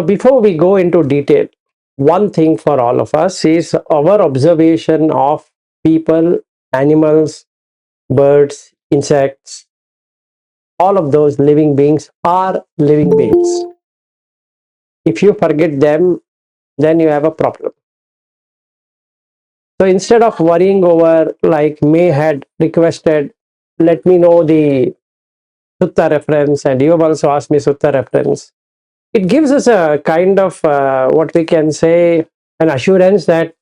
before we go into detail, one thing for all of us is our observation of people, animals, birds, insects, all of those living beings are living beings. If you forget them, then you have a problem. So instead of worrying over, like May had requested, let me know the Sutta reference, and you have also asked me Sutta reference. It gives us a kind of what we can say an assurance that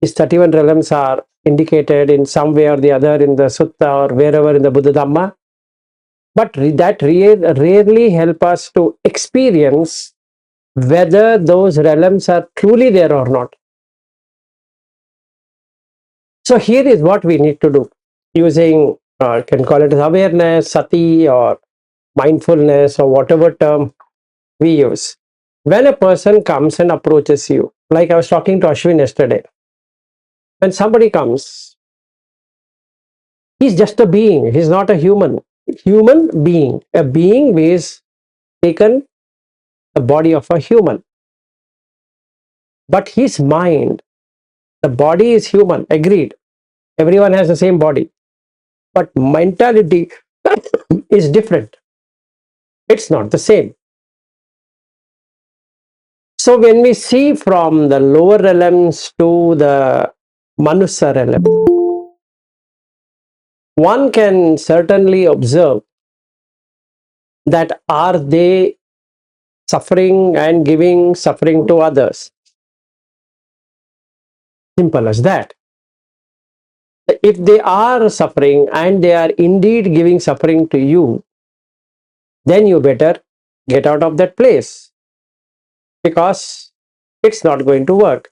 these 31 realms are indicated in some way or the other in the Sutta or wherever in the Buddha Dhamma. But that rarely help us to experience whether those realms are truly there or not. So here is what we need to do using, can call it as awareness, sati, or mindfulness, or whatever term we use. When a person comes and approaches you, like I was talking to Ashwin yesterday, when somebody comes, he's just a being, he's not a human. Human being, a being is taken the body of a human. But his mind, the body is human, agreed. Everyone has the same body. But mentality is different. It's not the same. So when we see from the lower realms to the Manusa realm, one can certainly observe that are they suffering and giving suffering to others. Simple as that. If they are suffering and they are indeed giving suffering to you, then you better get out of that place, because it's not going to work.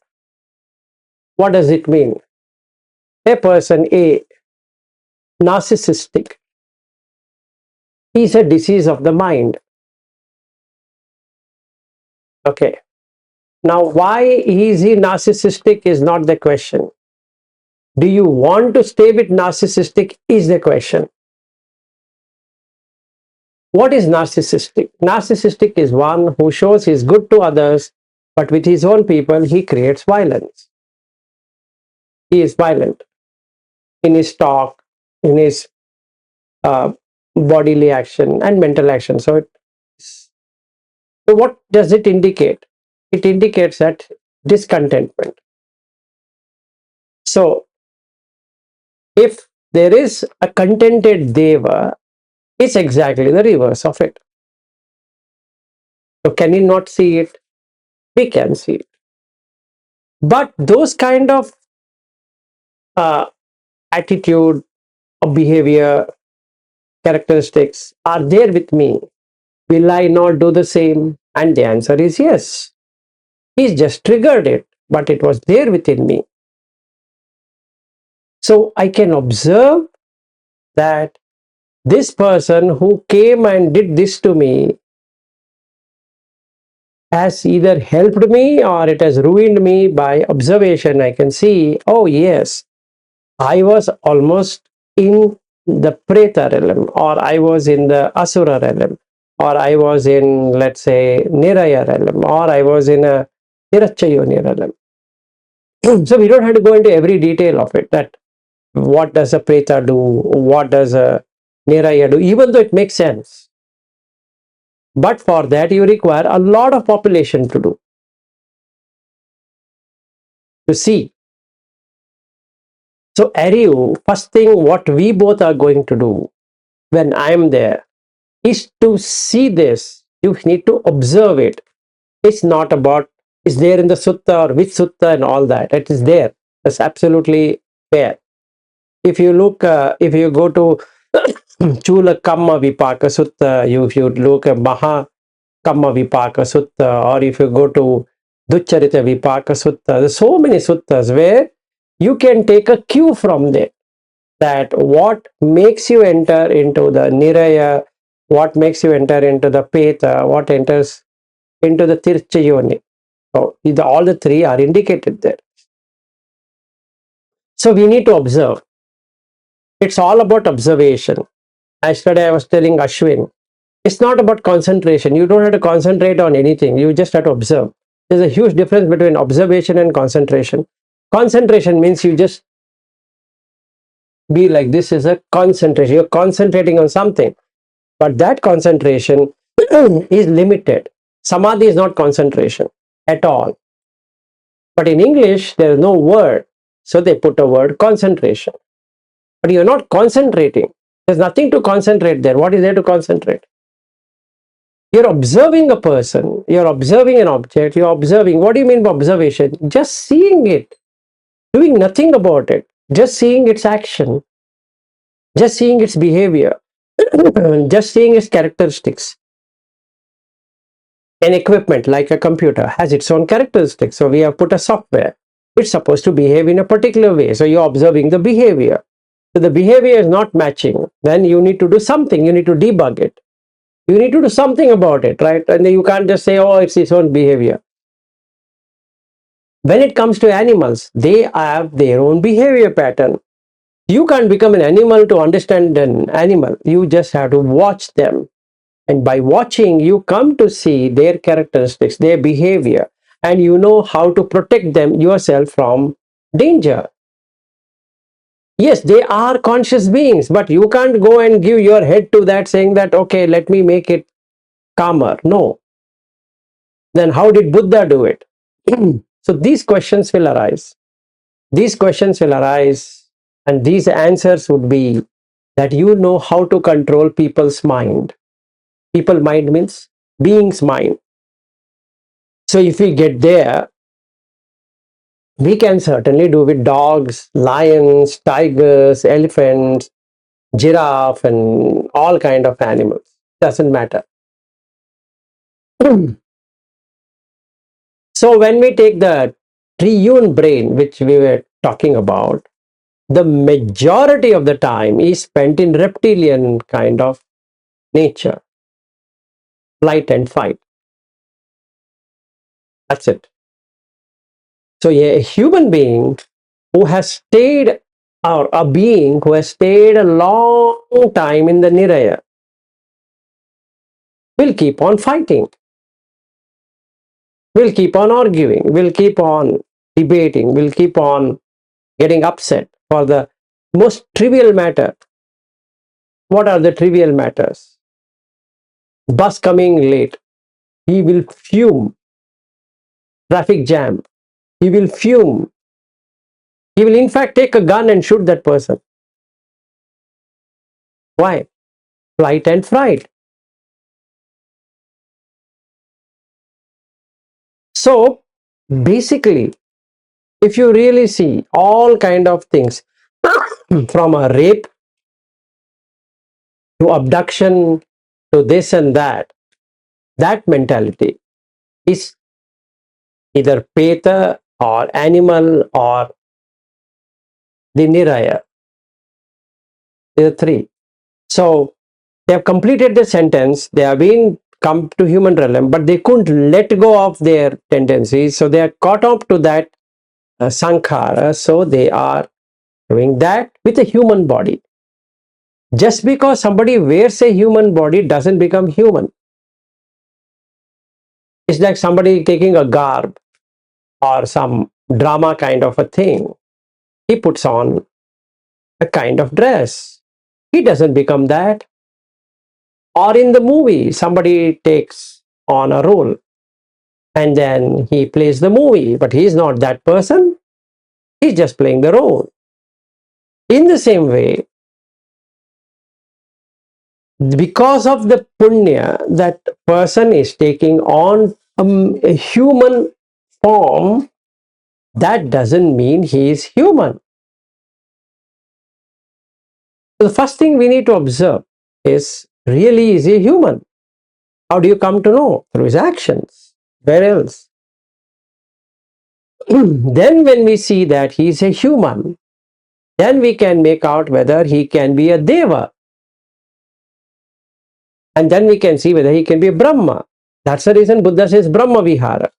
What does it mean? A person A, narcissistic, is a disease of the mind. Okay. Now, why is he narcissistic is not the question. Do you want to stay with narcissistic is the question. What is narcissistic? Narcissistic is one who shows he's good to others, but with his own people, he creates violence. He is violent in his talk, in his bodily action and mental action. So what does it indicate? It indicates that discontentment. So if there is a contented deva, it's exactly the reverse of it. So can you not see it? We can see it. But those kind of attitude or behavior characteristics are there with me. Will I not do the same? And the answer is yes. He's just triggered it, but it was there within me. So I can observe that this person who came and did this to me has either helped me or it has ruined me. By observation, I can see, oh yes, I was almost in the Preta realm, or I was in the Asura realm, or I was in, let's say, Niraya realm, or I was in a Tirachayoni realm. So we don't have to go into every detail of it, that what does a Preta do, what does a Niraya do, even though it makes sense. But for that, you require a lot of population to do, to see. So, Ariu, first thing what we both are going to do when I am there is to see this. You need to observe it. It's not about, is there in the sutta or which sutta and all that. It is there. That's absolutely fair. If you look, if you go to Chula Kamma Vipaka Sutta, if you look at Maha Kamma Vipaka Sutta, or if you go to Duccharita Vipaka Sutta, there's so many suttas where you can take a cue from there, that what makes you enter into the Niraya, what makes you enter into the Peta, what enters into the Tirchayoni. So all the three are indicated there. So we need to observe. It's all about observation. Yesterday I was telling Ashwin, It's not about concentration. You don't have to concentrate on anything. You just have to observe. There's a huge difference between observation and concentration. Concentration means you just be like, this is a concentration. You're concentrating on something. But that concentration is limited. Samadhi is not concentration at all. But in English, there is no word. So they put a word concentration. But you're not concentrating. There's nothing to concentrate there. What is there to concentrate? You're observing a person, you're observing an object, you're observing. What do you mean by observation? Just seeing it, doing nothing about it, just seeing its action, just seeing its behavior, just seeing its characteristics. An equipment like a computer has its own characteristics. So we have put a software. It's supposed to behave in a particular way. So you're observing the behavior. So the behavior is not matching. Then you need to do something. You need to debug it. You need to do something about it, right? And then you can't just say, oh, it's its own behavior. When it comes to animals, they have their own behavior pattern. You can't become an animal to understand an animal. You just have to watch them. And by watching, you come to see their characteristics, their behavior, and you know how to protect them yourself from danger. Yes, they are conscious beings, but you can't go and give your head to that saying that, okay, let me make it calmer. No. Then how did Buddha do it? So these questions will arise. These questions will arise, and these answers would be that you know how to control people's mind. People mind means being's mind. So if we get there, we can certainly do with dogs, lions, tigers, elephants, giraffe, and all kind of animals. Doesn't matter. So when we take the triune brain, which we were talking about, the majority of the time is spent in reptilian kind of nature, flight and fight. That's it. So a human being who has stayed, or a being who has stayed a long time in the Niraya, will keep on fighting, will keep on arguing, will keep on debating, will keep on getting upset for the most trivial matter. What are the trivial matters? Bus coming late, he will fume. Traffic jam, he will fume. He will in fact take a gun and shoot that person. Why? Flight and fright. So basically, if you really see all kind of things, from a rape to abduction to this and that, that mentality is either Peta or animal or the Niraya. There are three. So they have completed the sentence, they have been come to human realm, but they couldn't let go of their tendencies. So they are caught up to that sankhara. So they are doing that with a human body. Just because somebody wears a human body doesn't become human. It's like somebody taking a garb or some drama kind of a thing. He puts on a kind of dress. He doesn't become that. Or in the movie, somebody takes on a role and then he plays the movie, but he's not that person. He's just playing the role. In the same way, because of the punya, that person is taking on a human form, that doesn't mean he is human. So the first thing we need to observe is, really, is he human? How do you come to know? Through his actions. Where else? Then when we see that he is a human, then we can make out whether he can be a deva. And then we can see whether he can be a Brahma. That's the reason Buddha says Brahma Vihara.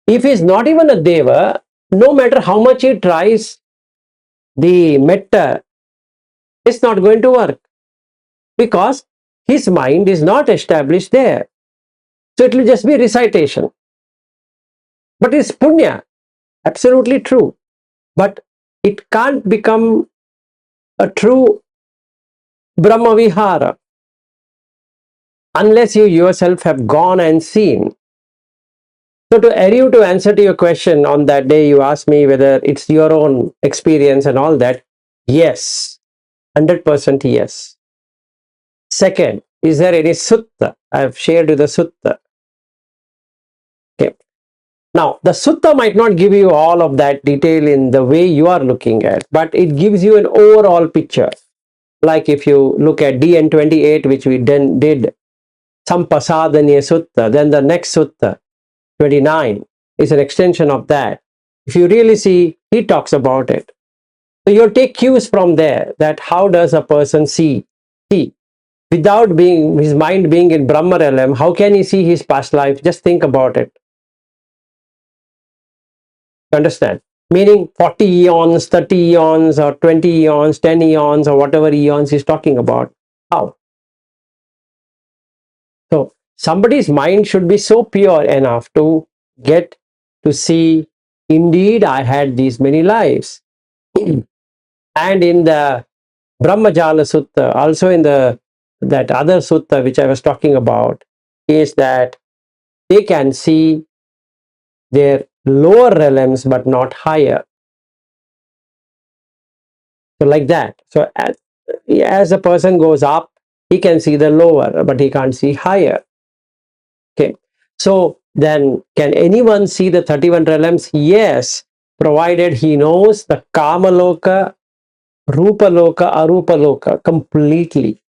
If he's not even a deva, no matter how much he tries the metta, it's not going to work. Because his mind is not established there. So it will just be recitation. But it's punya, absolutely true. But it can't become a true Brahmavihara unless you yourself have gone and seen. So to answer to your question on that day, you asked me whether it's your own experience and all that. Yes, 100% yes. Second, is there any sutta? I have shared you the sutta. Okay. Now, the sutta might not give you all of that detail in the way you are looking at, but it gives you an overall picture. Like if you look at DN 28, which we then did, Sampasadaniya Sutta, then the next Sutta, 29, is an extension of that. If you really see, he talks about it. So you'll take cues from there, that how does a person see? Without being his mind being in Brahma realm, how can he see his past life? Just think about it. Understand? Meaning 40 eons, 30 eons, or 20 eons, 10 eons, or whatever eons he's talking about. How? So somebody's mind should be so pure enough to get to see, indeed, I had these many lives. And in the Brahmajala Sutta, also in that other sutta which I was talking about, is that they can see their lower realms but not higher. So like that. So as a person goes up, he can see the lower, but he can't see higher. Okay. So then, can anyone see the 31 realms? Yes, provided he knows the Kama Loka, Rupa Loka, Arupa Loka completely.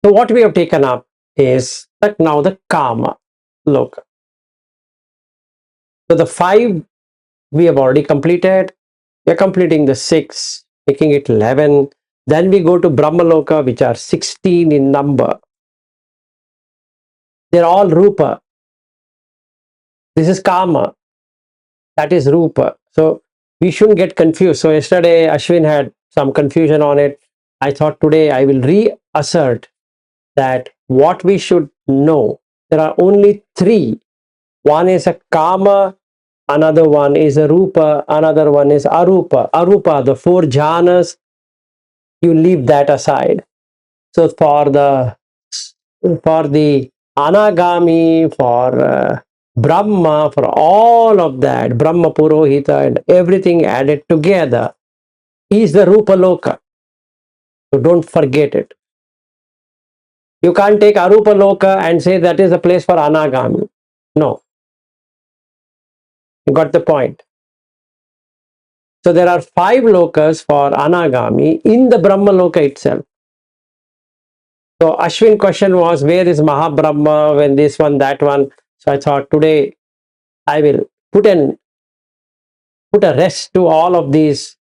So what we have taken up is that now the Kama Loka. So the 5 we have already completed. We are completing the 6, making it 11. Then we go to Brahma Loka, which are 16 in number. They're all Rupa. This is Kama. That is Rupa. So we shouldn't get confused. So yesterday Ashwin had some confusion on it. I thought today I will reassert that what we should know. There are only 3. One is a Kama, another one is a Rupa, another one is Arupa. Arupa, the 4 jhanas, you leave that aside. So for the Anagami, for Brahma, for all of that, Brahma Purohita and everything added together is the Rupa Loka. So don't forget it. You can't take Arupa Loka and say that is a place for Anagami. No. You got the point. So there are 5 lokas for Anagami in the Brahma Loka itself. So Ashwin question was, where is Mahabrahma, when this one, that one? So I thought today I will put a rest to all of these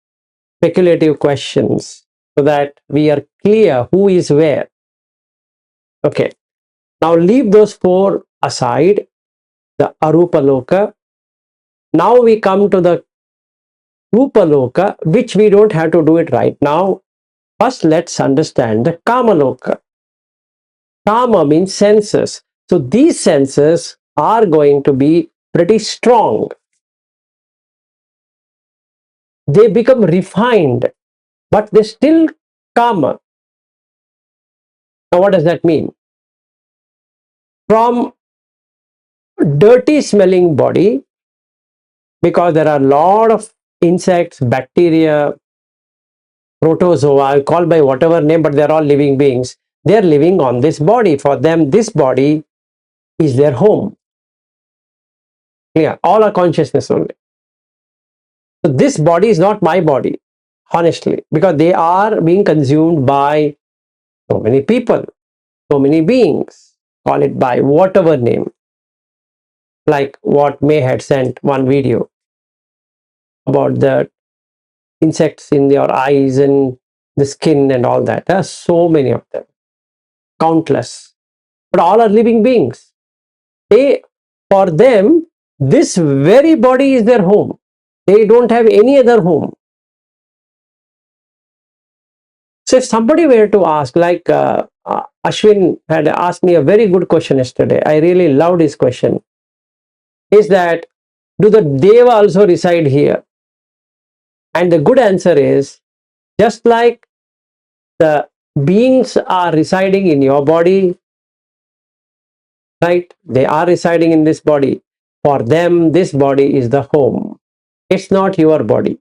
speculative questions so that we are clear who is where. Okay. Now leave those 4 aside, the Arupa Loka. Now we come to the Rupa Loka, which we don't have to do it right now. First, let's understand the Kama Loka. Kama means senses. So these senses are going to be pretty strong. They become refined, but they still Kama. Now what does that mean? From dirty smelling body, because there are a lot of insects, bacteria, protozoa, called by whatever name, but they're all living beings. They're living on this body. For them, this body is their home. Yeah, all are consciousness only. So this body is not my body, honestly, because they are being consumed by so many people, so many beings, call it by whatever name. Like what May had sent one video about the insects in your eyes and the skin and all that. There are so many of them, countless, but all are living beings. For them, this very body is their home. They don't have any other home. So if somebody were to ask, like Ashwin had asked me a very good question yesterday, I really loved his question, is that, do the Deva also reside here? And the good answer is, just like the beings are residing in your body, right? They are residing in this body. For them, this body is the home. It's not your body.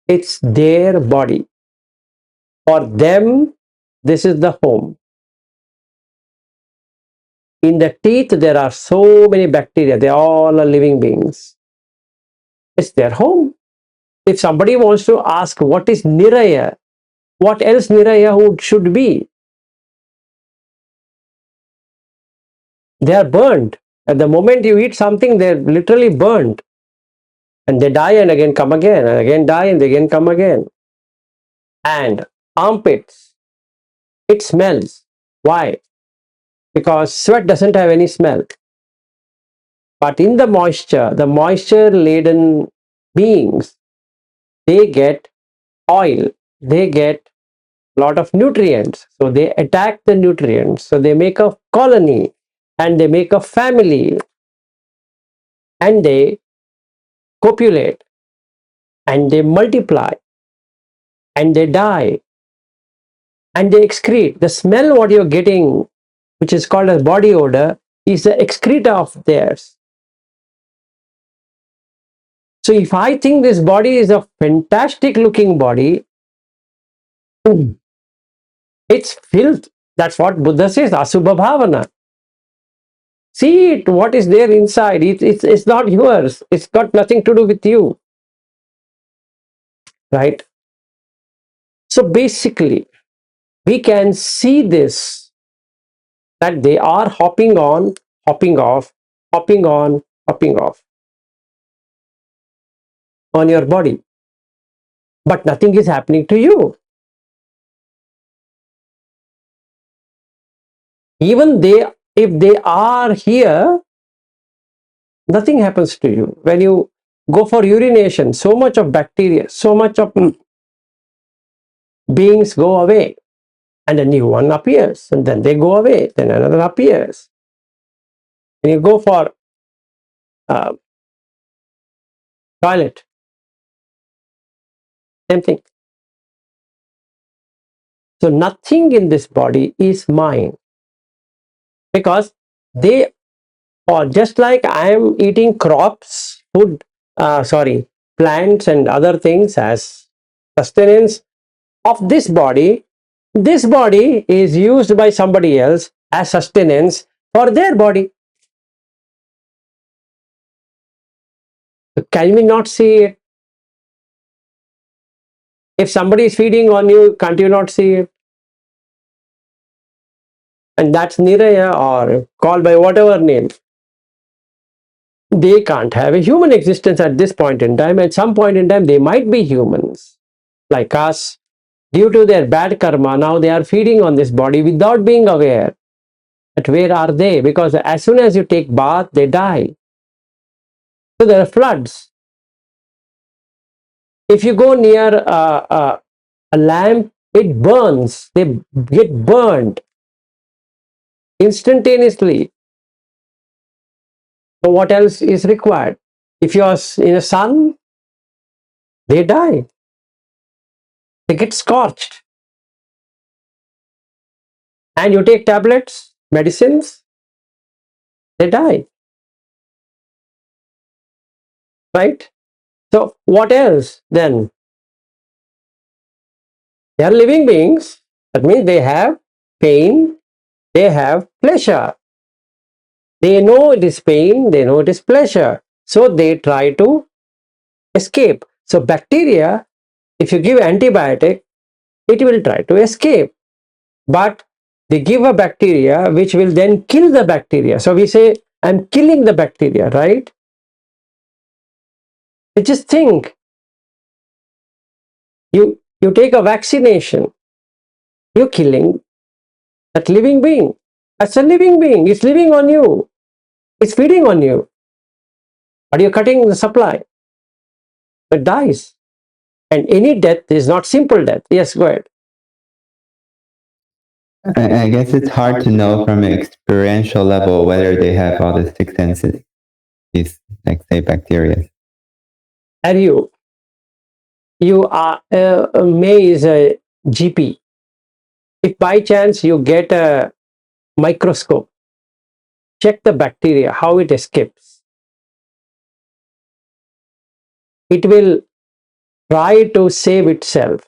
It's their body. For them, this is the home. In the teeth, there are so many bacteria. They all are living beings. It's their home. If somebody wants to ask what is Niraya, what else Niraya should be? They are burned. At the moment you eat something, they're literally burned. And they die and again come again, and again die and again come again. And armpits, it smells. Why? Because sweat doesn't have any smell. But in the moisture laden beings, they get oil, they get a lot of nutrients. So they attack the nutrients. So they make a colony and they make a family and they copulate and they multiply and they die and they excrete. The smell what you're getting, which is called as body odor, is the excreta of theirs. So if I think this body is a fantastic looking body, it's filth. That's what Buddha says, Asubha Bhavana. See it, what is there inside. It's not yours. It's got nothing to do with you. Right? So basically, we can see this, that they are hopping on, hopping off, hopping on, hopping off on your body. But nothing is happening to you. Even if they are here, nothing happens to you. When you go for urination, so much of bacteria, so much of beings go away, and a new one appears, and then they go away, then another appears. When you go for toilet, same thing. So nothing in this body is mine, because they are just like I am eating crops, plants and other things as sustenance of this body. This body is used by somebody else as sustenance for their body. Can we not see it? If somebody is feeding on you, can't you not see it? And that's Niraya, or called by whatever name. They can't have a human existence at this point in time. At some point in time, they might be humans like us. Due to their bad karma, now they are feeding on this body without being aware. But where are they? Because as soon as you take bath, they die. So there are floods. If you go near a lamp, it burns. They get burned instantaneously. So what else is required? If you are in the sun, they die. They get scorched. And you take tablets, medicines, they die. Right? So what else then? They are living beings. That means they have pain, they have pleasure. They know it is pain, they know it is pleasure. So they try to escape. So bacteria, if you give antibiotic, it will try to escape. But they give a bacteria which will then kill the bacteria. So we say, I'm killing the bacteria, right? You just think. You take a vaccination, you're killing that living being. That's a living being. It's living on you. It's feeding on you. But you're cutting the supply. It dies. And any death is not simple death. Yes, go ahead. I guess it's hard to know from an experiential level whether they have all the six senses, these, like, say, bacteria. Are you are May is a GP. If by chance you get a microscope, check the bacteria, how it escapes. It will try to save itself.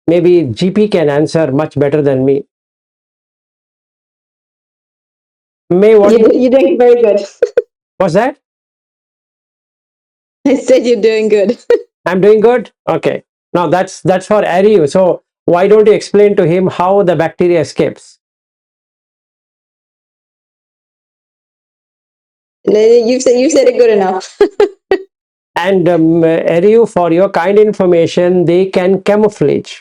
Maybe GP can answer much better than me. May, what You're doing very good. was that? I said you're doing good. I'm doing good. Okay. Now that's for Ariu. So why don't you explain to him how the bacteria escapes? You said it good enough. And Ariu, for your kind information, they can camouflage.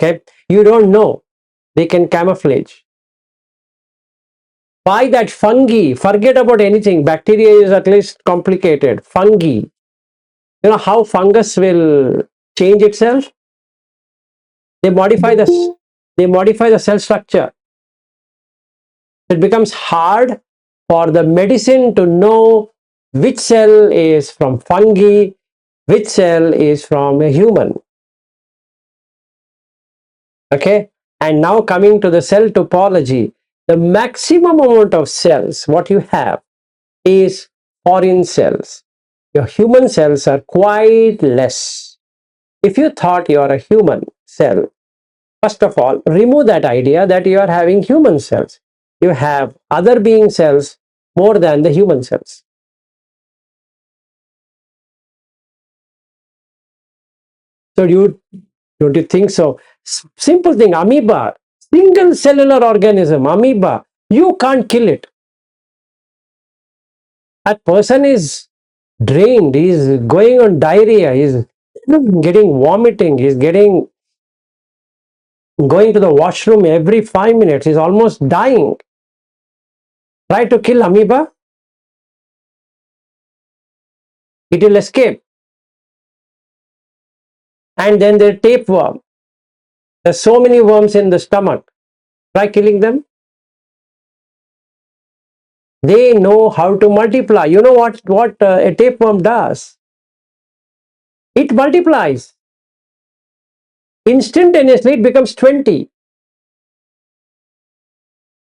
Okay, you don't know. They can camouflage. Why that fungi? Forget about anything. Bacteria is at least complicated. Fungi. You know how fungus will change itself? They modify the cell structure. It becomes hard for the medicine to know which cell is from fungi, which cell is from a human. Okay, and now coming to the cell topology, the maximum amount of cells what you have is foreign cells. Your human cells are quite less. If you thought you are a human cell, first of all, remove that idea that you are having human cells. You have other being cells more than the human cells. So don't you think so? Simple thing, amoeba, single cellular organism, amoeba, you can't kill it. That person is drained, he's going on diarrhea, he's getting vomiting, he's getting going to the washroom every 5 minutes, he's almost dying. Try to kill amoeba, it will escape. And then the tapeworm. There's so many worms in the stomach. Try killing them. They know how to multiply. You know what a tapeworm does? It multiplies. Instantaneously, it becomes 20.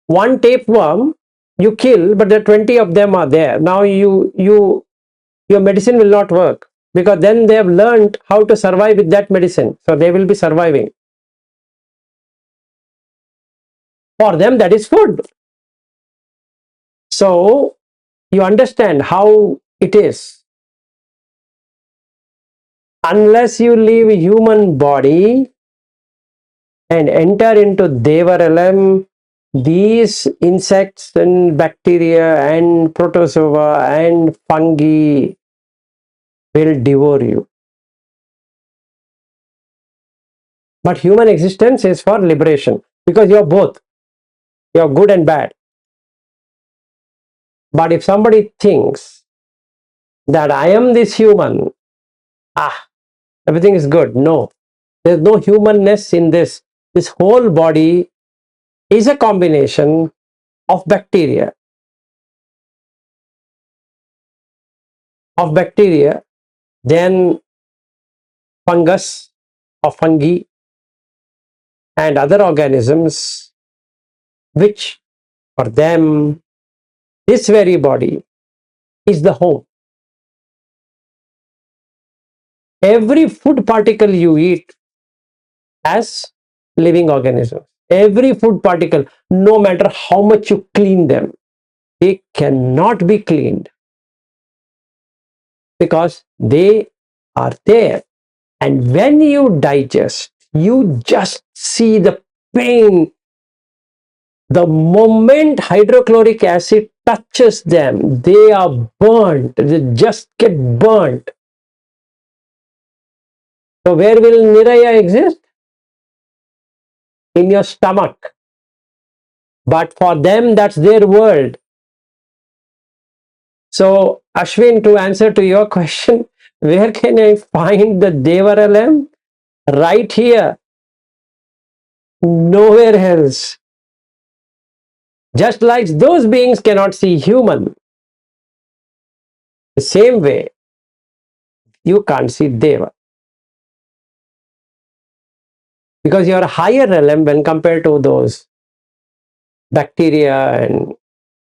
One tapeworm you kill, but the 20 of them are there. Now your medicine will not work because then they have learned how to survive with that medicine. So they will be surviving. For them, that is food. So you understand how it is. Unless you leave a human body and enter into Deva realm, these insects and bacteria and protozoa and fungi will devour you. But human existence is for liberation because you're both. You're good and bad. But if somebody thinks that I am this human, everything is good. No, there's no humanness in this. This whole body is a combination of bacteria, then fungus or fungi and other organisms, which for them, this very body is the home. Every food particle you eat has living organisms. Every food particle, no matter how much you clean them, they cannot be cleaned because they are there. And when you digest, you just see the pain. The moment hydrochloric acid touches them, they are burnt. They just get burnt. So where will Niraya exist? In your stomach. But for them, that's their world. So Ashwin, to answer to your question, where can I find the Deva realm? right here, nowhere else. Just like those beings cannot see human, the same way you can't see Deva. Because you are a higher realm when compared to those bacteria and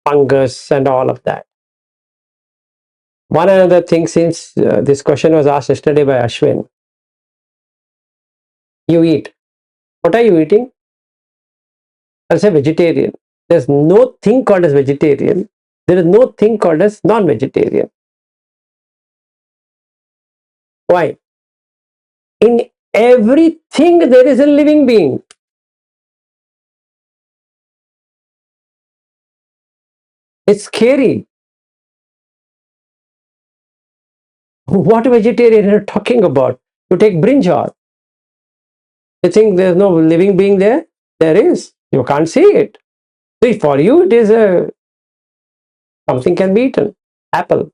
fungus and all of that. One another thing, since this question was asked yesterday by Ashwin, you eat. What are you eating? I'll say vegetarian. There's no thing called as vegetarian. There is no thing called as non-vegetarian. Why? In everything there is a living being. It's scary. What vegetarian are you talking about? You take brinjal. You think there's no living being there? There is. You can't see it. See, for you it is a something can be eaten. Apple,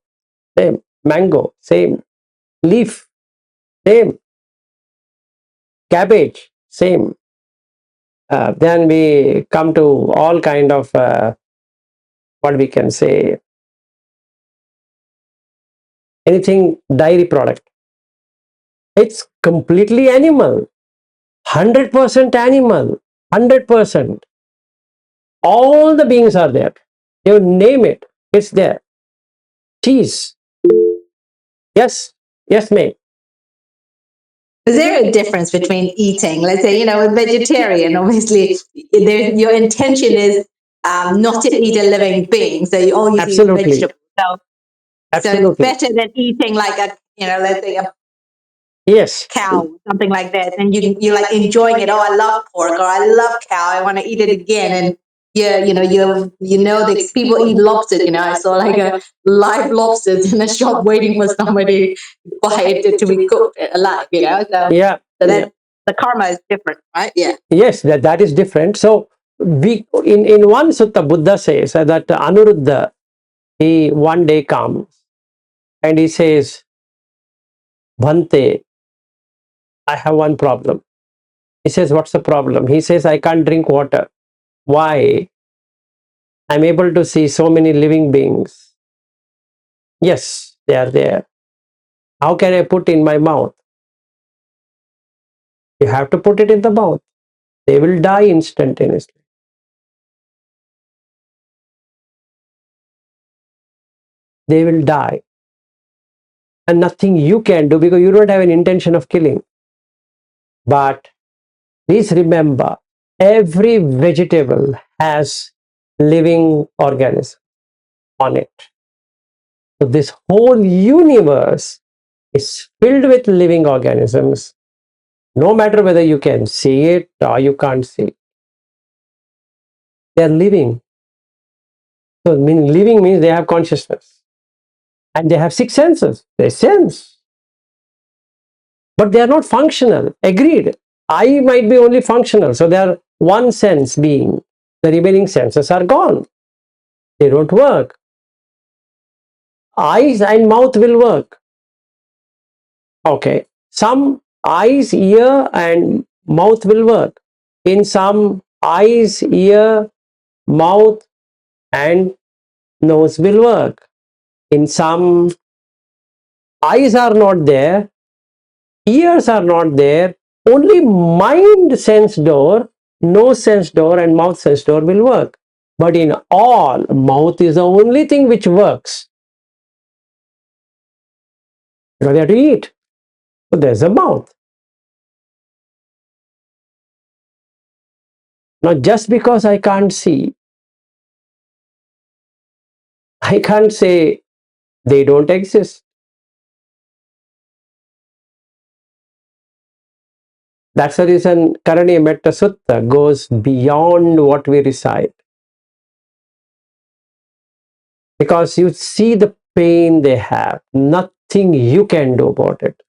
same. Mango, same. Leaf, same. Cabbage, same. Then we come to all kind of what we can say, anything dairy product. It's completely animal, 100% animal, 100%. All the beings are there. You name it, it's there. Cheese, yes, yes, ma'am. Is there a difference between eating, let's say, with vegetarian, obviously, your intention is not to eat a living being, so you only eat Absolutely. vegetables. So it's Absolutely. better than eating like a, let's say a Yes. cow, something like that, and you like enjoying it. Oh, I love pork, or I love cow. I want to eat it again, and the people eat lobsters. I saw like a live lobsters in a shop waiting for somebody to buy it to be cooked alive. So Yeah. so that the karma is different, right? Yeah. Yes, that is different. So we in one sutta, Buddha says that Anuruddha, he one day comes and he says, Bhante, I have one problem. He says, what's the problem? He says, I can't drink water. Why? I'm able to see so many living beings. Yes, they are there. How can I put in my mouth? You have to put it in the mouth. They will die instantaneously. They will die. And nothing you can do because you don't have an intention of killing. But please remember, every vegetable has living organism on it. So this whole universe is filled with living organisms, no matter whether you can see it or you can't see it. They are living. So living means they have consciousness. And they have six senses. They sense. But they are not functional. Agreed. I might be only functional. So they are one sense being. The remaining senses are gone. They don't work. Eyes and mouth will work. Okay. Some eyes, ear, and mouth will work. In some, eyes, ear, mouth, and nose will work. In some, eyes are not there, ears are not there, only mind sense door, nose sense door, and mouth sense door will work. But in all, mouth is the only thing which works. Because they have to eat. So there's a mouth. Now, just because I can't see, I can't say they don't exist. That's the reason Karaniya Metta Sutta goes beyond what we recite. Because you see the pain they have, nothing you can do about it.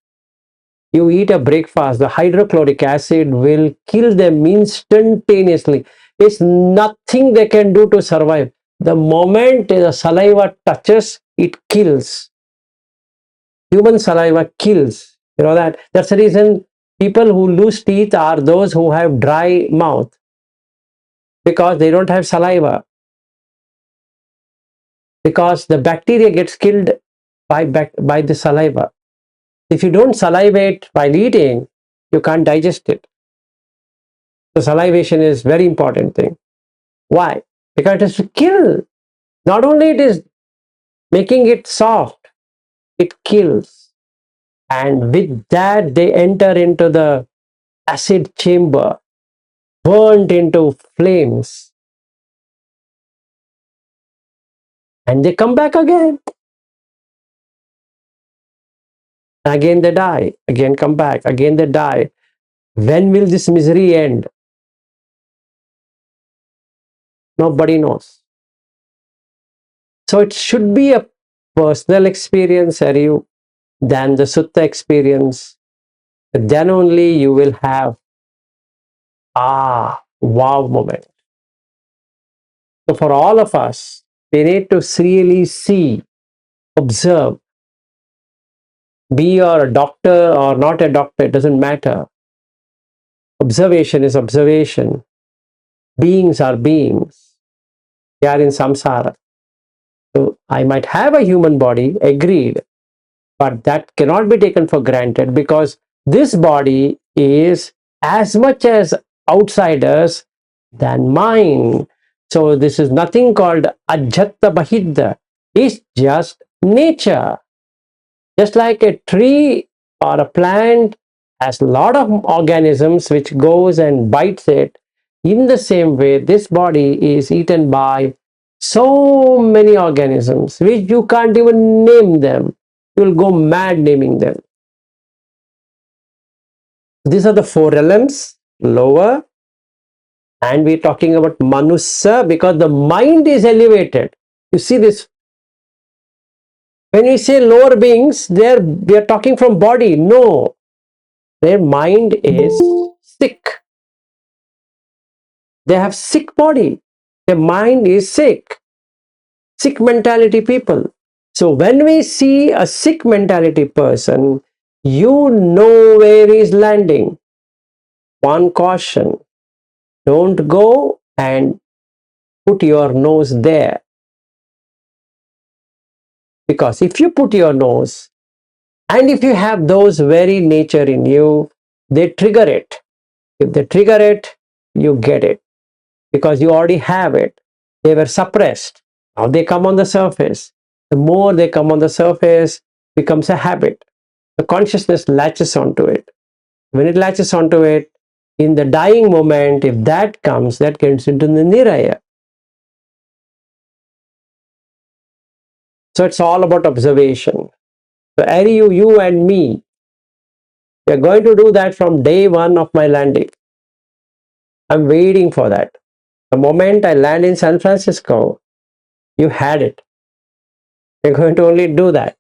You eat a breakfast, the hydrochloric acid will kill them instantaneously. It's nothing they can do to survive. The moment the saliva touches, it kills. Human saliva kills. You know that. That's the reason People who lose teeth are those who have dry mouth because they don't have saliva. Because the bacteria gets killed by the saliva. If you don't salivate while eating, you can't digest it. So salivation is very important thing. Why? Because it is to kill. Not only it is making it soft, it kills. And with that, they enter into the acid chamber, burnt into flames. And they come back again. Again they die. Again come back. Again they die. When will this misery end? Nobody knows. So it should be a personal experience, Ariu, than the Sutta experience. Then only you will have wow moment. So for all of us, we need to really see, observe. Be you a doctor or not a doctor, it doesn't matter. Observation is observation. Beings are beings. They are in samsara. So I might have a human body, agreed, but that cannot be taken for granted because this body is as much as outsiders than mine. So this is nothing called ajhatta bahidda. It's just nature. Just like a tree or a plant has a lot of organisms which goes and bites it, in the same way this body is eaten by so many organisms which you can't even name them. You'll go mad naming them. These are the four realms, lower, and we're talking about Manusa because the mind is elevated. You see this? When we say lower beings, we are talking from body. No, their mind is sick. They have sick body. Their mind is sick. Sick mentality people. So when we see a sick mentality person, you know where he is landing. One caution, don't go and put your nose there. Because if you put your nose, and if you have those very nature in you, they trigger it. If they trigger it, you get it. Because you already have it. They were suppressed. Now they come on the surface. The more they come on the surface, becomes a habit. The consciousness latches onto it. When it latches onto it, in the dying moment, if that comes, that gets into the niraya. So it's all about observation. So Ariu, you and me, we are going to do that from day one of my landing. I'm waiting for that. The moment I land in San Francisco, you had it. We're going to only do that.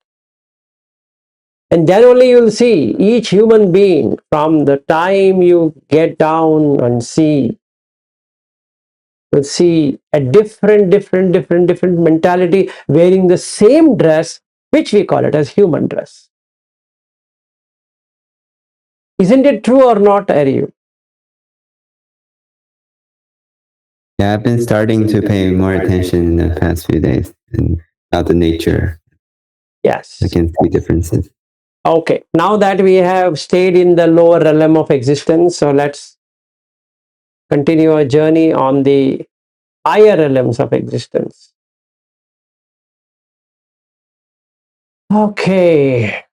And then only you'll see each human being from the time you get down and see, you'll see a different mentality wearing the same dress, which we call it as human dress. Isn't it true or not, Ariu? Yeah, I've been starting to pay more attention in the past few days and about the nature. Yes. I can see differences. Okay, now that we have stayed in the lower realm of existence, so let's continue our journey on the higher realms of existence. Okay.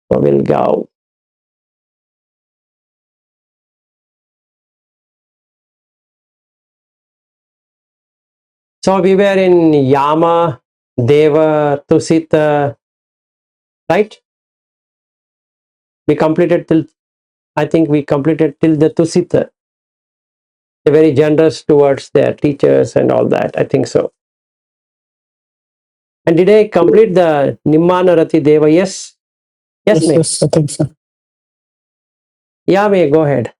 So we'll go. So we were in Yama, Deva, Tusita, right? We completed till, I think we completed till the Tusita. They're very generous towards their teachers and all that. I think so. And did I complete the Nimmana Rati Deva? Yes? Yes, ma'am. Yes, I think so. Yeah, may go ahead.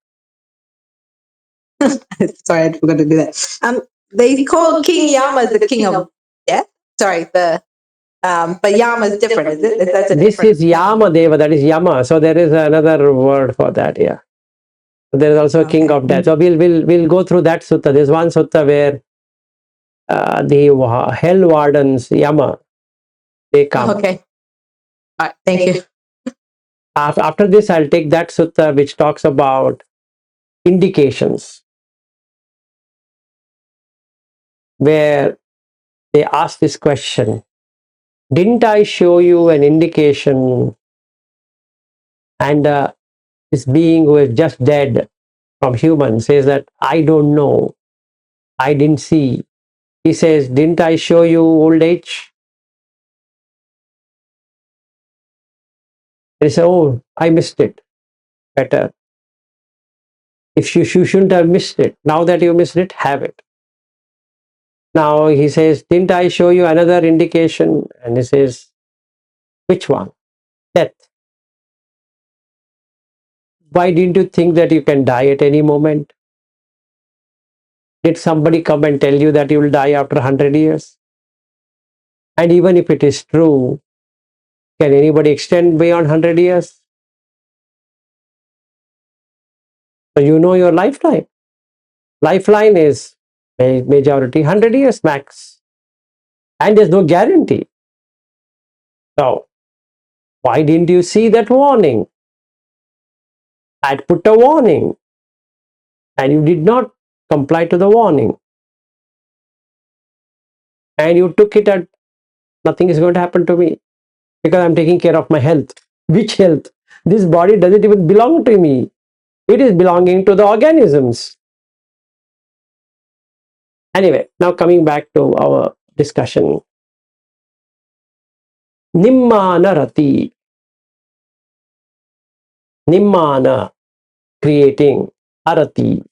Sorry, I forgot to do that. They call King Yama the king of death. Sorry, the But Yama is different, is it? That's a This different. is Yama Deva, that is Yama. So there is another word for that. Yeah. There is also a king Okay. of death. So we'll go through that sutta. There's one sutta where the hell wardens Yama, they come. Okay. All right. Thank you. After this, I'll take that sutta which talks about indications, where they ask this question: didn't I show you an indication? And this being who is just dead from human says that I don't know, I didn't see. He says, didn't I show you old age? They say, oh, I missed it. Better. If you shouldn't have missed it. Now that you missed it, have it. Now he says, didn't I show you another indication? And he says, which one? Death. Why didn't you think that you can die at any moment? Did somebody come and tell you that you will die after 100 years? And even if it is true, can anybody extend beyond 100 years? So you know your lifetime. Lifeline is majority 100 years max. And there's no guarantee. So why didn't you see that warning? I'd put a warning and you did not comply to the warning. And you took it at nothing is going to happen to me because I'm taking care of my health. Which health? This body doesn't even belong to me. It is belonging to the organisms. Anyway, now coming back to our discussion. Nimmana rati. Nimmana, creating. Arati.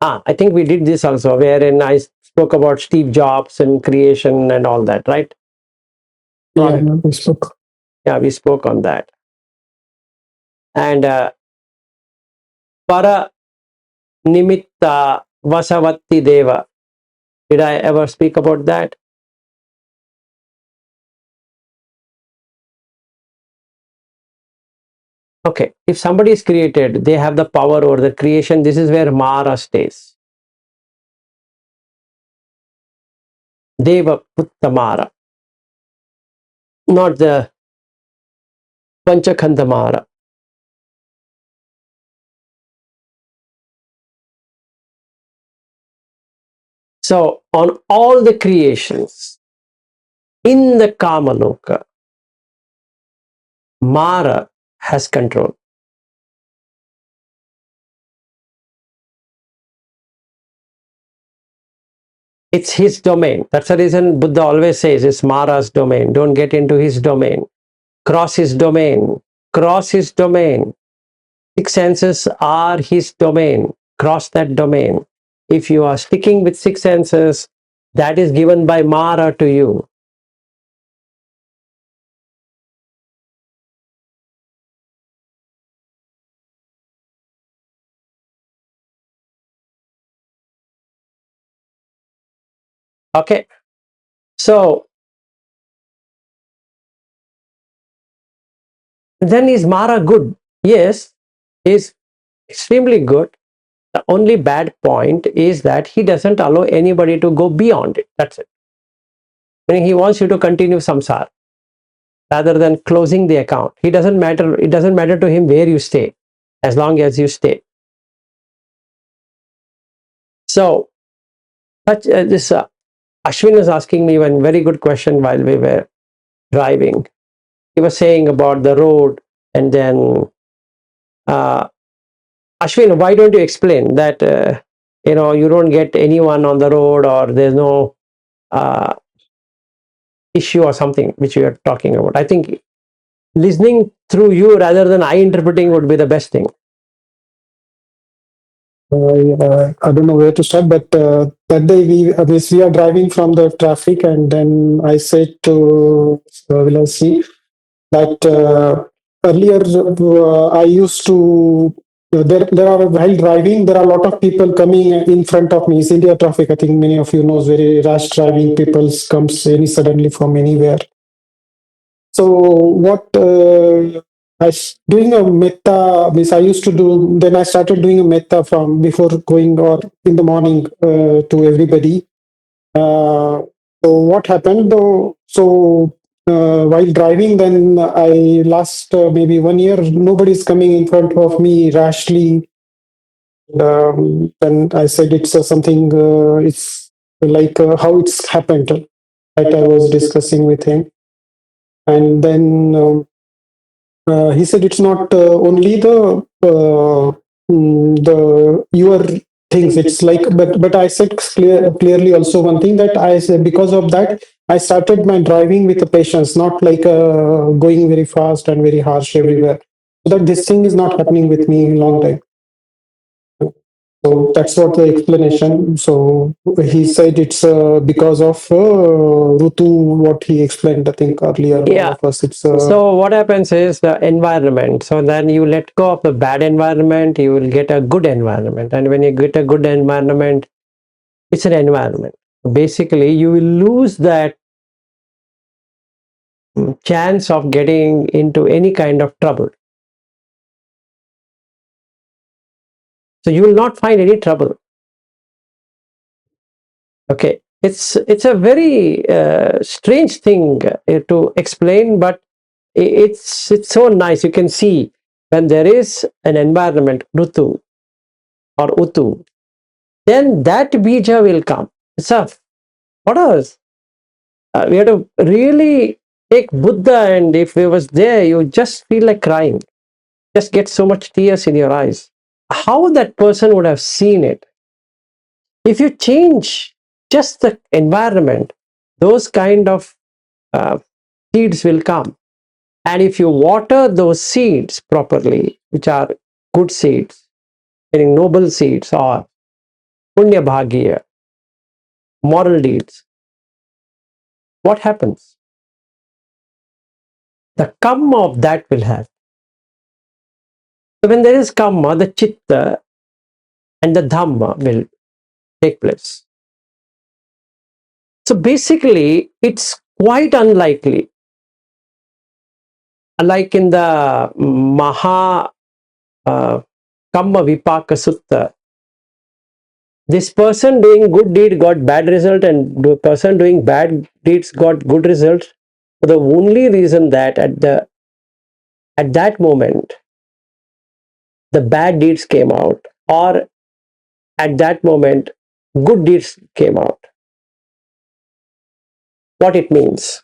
I think we did this also, wherein I spoke about Steve Jobs and creation and all that, right? Yeah, we spoke. Yeah, we spoke on that. And para nimitta vasavatti deva. Did I ever speak about that? Okay, if somebody is created, they have the power over the creation. This is where Mara stays. Deva Putta Mara, not the Panchakhanda Mara. So, on all the creations in the Kamaloka, Mara has control. It's his domain. That's the reason Buddha always says it's Mara's domain. Don't get into his domain. Cross his domain. Cross his domain. Six senses are his domain. Cross that domain. If you are sticking with six senses, that is given by Mara to you. Okay. So, then is Mara good? Yes, is extremely good. The only bad point is that he doesn't allow anybody to go beyond it. That's it. Meaning he wants you to continue samsara rather than closing the account. It doesn't matter to him where you stay, as long as you stay. So, this Ashwin was asking me one very good question while we were driving. He was saying about the road, and then Ashwin, why don't you explain that you don't get anyone on the road, or there's no issue or something which you are talking about? I think listening through you rather than I interpreting would be the best thing. I don't know where to start, but that day we are driving from the traffic, and then I said to Vilasi that earlier I used to there are, while driving, there are a lot of people coming in front of me. It's India traffic. I think many of you knows very rash driving. People comes any suddenly from anywhere. So what doing a metta means I used to do. Then I started doing a metta from before going or in the morning to everybody. So what happened though? So while driving, then I last maybe 1 year, nobody's coming in front of me rashly. Then I said it's something. It's like how it's happened. That I was discussing with him, and then he said it's not only the your things. It's like, but I said clearly also one thing that I said because of that I started my driving with the patience, not like going very fast and very harsh everywhere. So that this thing is not happening with me in long time. So that's what the explanation. So he said it's because of Rutu, what he explained, I think earlier. Yeah. Of us, it's So what happens is the environment. So then you let go of the bad environment, you will get a good environment. And when you get a good environment, it's an environment. Basically, you will lose that chance of getting into any kind of trouble. So you will not find any trouble. Okay, it's a very strange thing to explain, but it's so nice. You can see when there is an environment, Rutu or Utu, then that bija will come. It's a what else? We have to really take Buddha, and if he was there, you just feel like crying. Just get so much tears in your eyes. How that person would have seen it? If you change just the environment, those kind of seeds will come. And if you water those seeds properly, which are good seeds, meaning noble seeds or punya bhagya, moral deeds, what happens? The karma of that will have. So when there is karma, the chitta and the dhamma will take place. So basically, it's quite unlikely. Like in the Maha Kamma Vipaka Sutta, this person doing good deed got bad result, and the person doing bad deeds got good result. For the only reason that at that moment the bad deeds came out, or at that moment good deeds came out. What it means?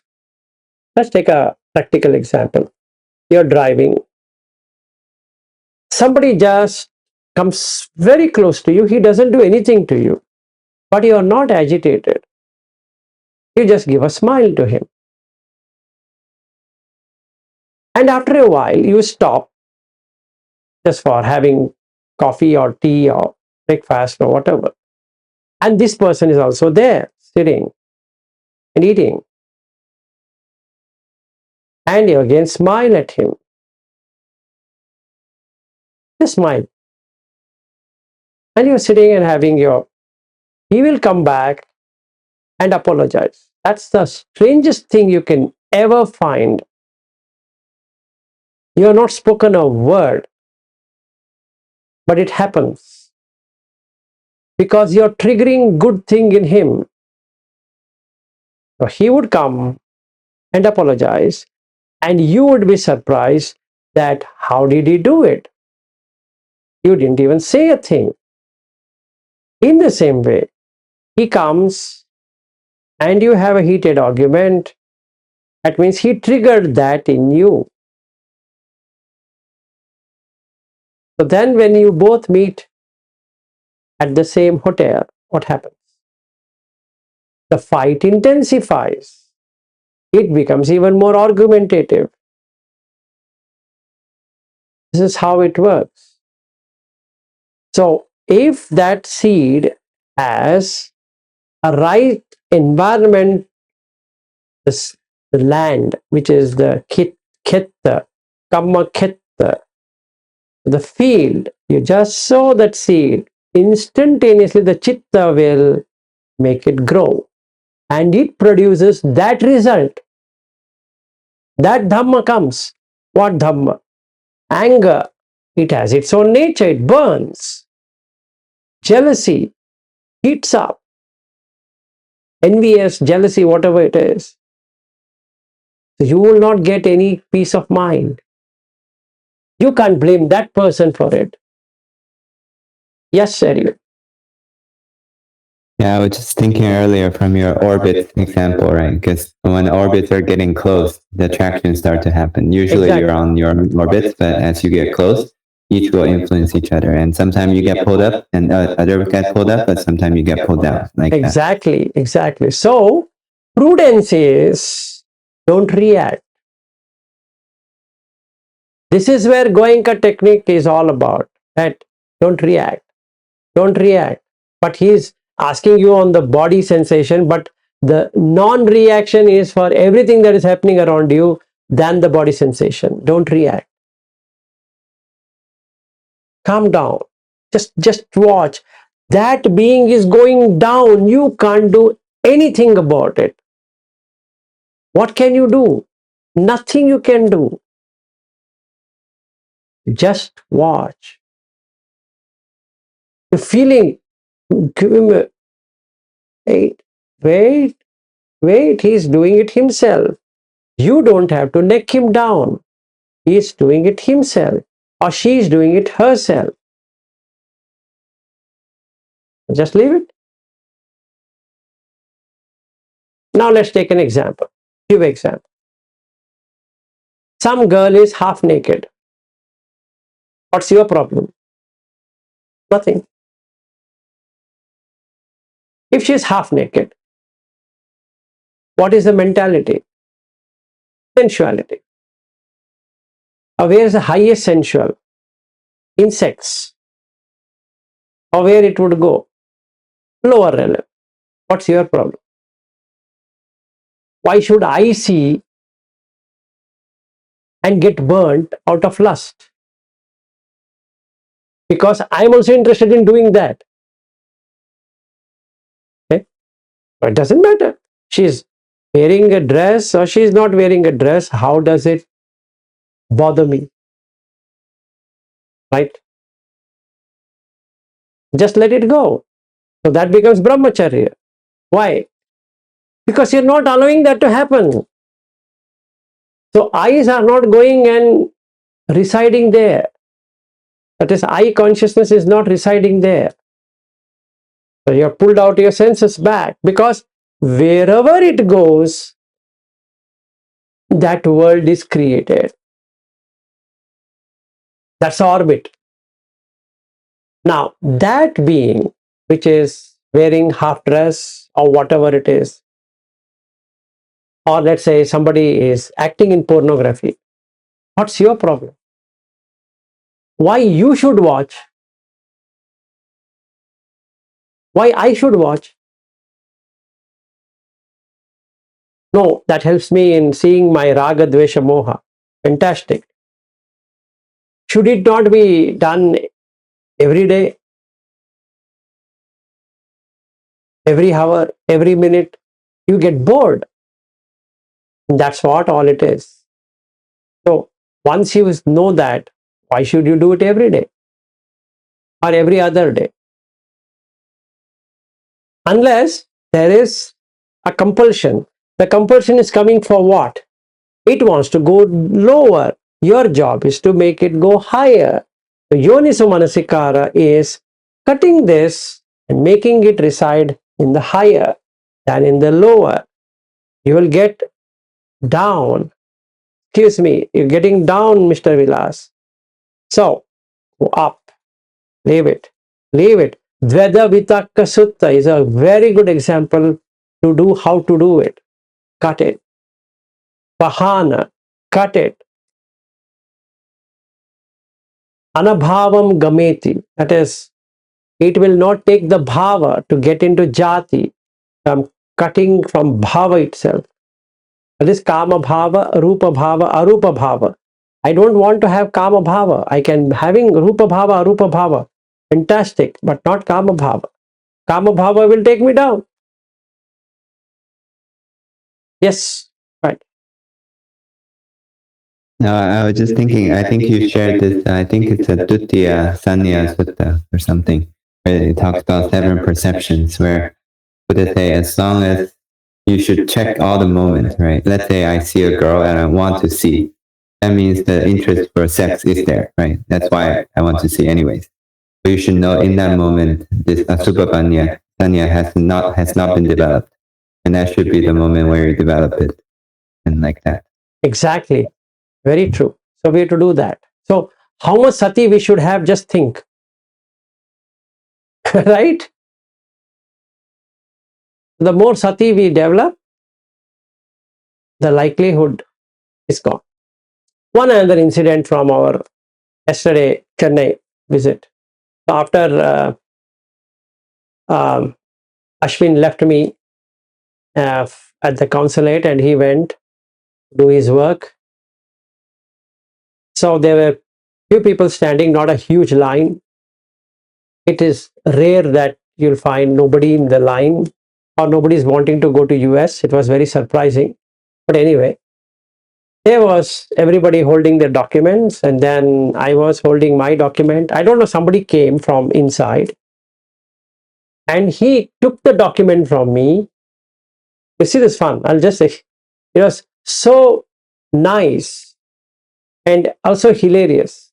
Let's take a practical example. You're driving. Somebody just comes very close to you. He doesn't do anything to you, but you are not agitated. You just give a smile to him. And after a while, you stop just for having coffee or tea or breakfast or whatever. And this person is also there, sitting and eating. And you again smile at him. Just smile. And you're sitting and having your, he will come back and apologize. That's the strangest thing you can ever find. You have not spoken a word, but it happens because you're triggering good thing in him. So he would come and apologize, and you would be surprised that how did he do it? You didn't even say a thing. In the same way, he comes and you have a heated argument. That means he triggered that in you. So then when you both meet at the same hotel, what happens? The fight intensifies. It becomes even more argumentative. This is how it works. So if that seed has a right environment, the land, which is the khetta, kamma khetta, The field, you just sow that seed, instantaneously the chitta will make it grow and it produces that result. That dhamma comes. What dhamma? Anger. It has its own nature, it burns. Jealousy heats up. Envious, jealousy, whatever it is. So you will not get any peace of mind. You can't blame that person for it. Yes, Sergio. Yeah, I was just thinking earlier from your orbit example, right? Because when orbits are getting close, the attractions start to happen. Usually Exactly. you're on your orbits, but as you get close, each will influence each other. And sometimes you get pulled up and others get pulled up, but sometimes you get pulled down like that. Exactly, exactly. So, prudence is don't react. This is where Goenka technique is all about. That don't react. Don't react. But he is asking you on the body sensation, but the non-reaction is for everything that is happening around you than the body sensation. Don't react. Calm down. Just watch. That being is going down. You can't do anything about it. What can you do? Nothing you can do. Just watch. The feeling, give him a, wait, he's doing it himself. You don't have to neck him down. He's doing it himself or she's doing it herself. Just leave it. Now let's take an example. Give example. Some girl is half naked. What's your problem? Nothing. If she's half naked, what is the mentality? Sensuality. Where is the highest sensual? In sex. Or where it would go? Lower realm. What's your problem? Why should I see and get burnt out of lust? Because I'm also interested in doing that. Okay? But it doesn't matter. She's wearing a dress or she's not wearing a dress. How does it bother me? Right? Just let it go. So that becomes brahmacharya. Why? Because you're not allowing that to happen. So eyes are not going and residing there. That is, eye consciousness is not residing there. So you have pulled out your senses back because wherever it goes, that world is created. That's orbit. Now, that being which is wearing half dress or whatever it is, or let's say somebody is acting in pornography, what's your problem? Why you should watch? Why I should watch? No, that helps me in seeing my raga, dvesha, moha. Fantastic. Should it not be done every day? Every hour, every minute? You get bored. And that's what all it is. So once you know that, why should you do it every day? Or every other day? Unless there is a compulsion. The compulsion is coming for what? It wants to go lower. Your job is to make it go higher. So Yoniso Manasikara is cutting this and making it reside in the higher than in the lower. You will get down. Excuse me, you're getting down, Mr. Vilas. So, go up. Leave it. Leave it. Dveda Vitakka Sutta is a very good example to do how to do it. Cut it. Pahana. Cut it. Anabhavam Gameti. That is, it will not take the bhava to get into jati. I'm cutting from bhava itself. That is kama bhava, rupa bhava, arupa bhava. I don't want to have Kama Bhava. I can having Rupa Bhava, Arupa Bhava. Fantastic, but not Kama Bhava. Kama Bhava will take me down. Yes, right. No, I was just thinking, I think you shared this, I think it's a Duttiya Sanya Sutta or something, where it talks about 7 perceptions, where Buddha say, as long as you should check all the moments, right? Let's say I see a girl and I want to see. That means the interest for sex is there, right? That's why I want to see anyways. So you should know in that moment, this Asubha Sanya has not been developed. And that should be the moment where you develop it. And like that. Exactly. Very true. So we have to do that. So how much sati we should have, just think. Right? The more sati we develop, the likelihood is gone. One another incident from our yesterday Chennai visit. So after Ashwin left me at the consulate and he went to do his work. So there were few people standing, not a huge line. It is rare that you'll find nobody in the line or nobody is wanting to go to US. It was very surprising. But anyway, there was everybody holding their documents and then I was holding my document. I don't know, somebody came from inside and he took the document from me. You see this fun, I'll just say, it was so nice and also hilarious.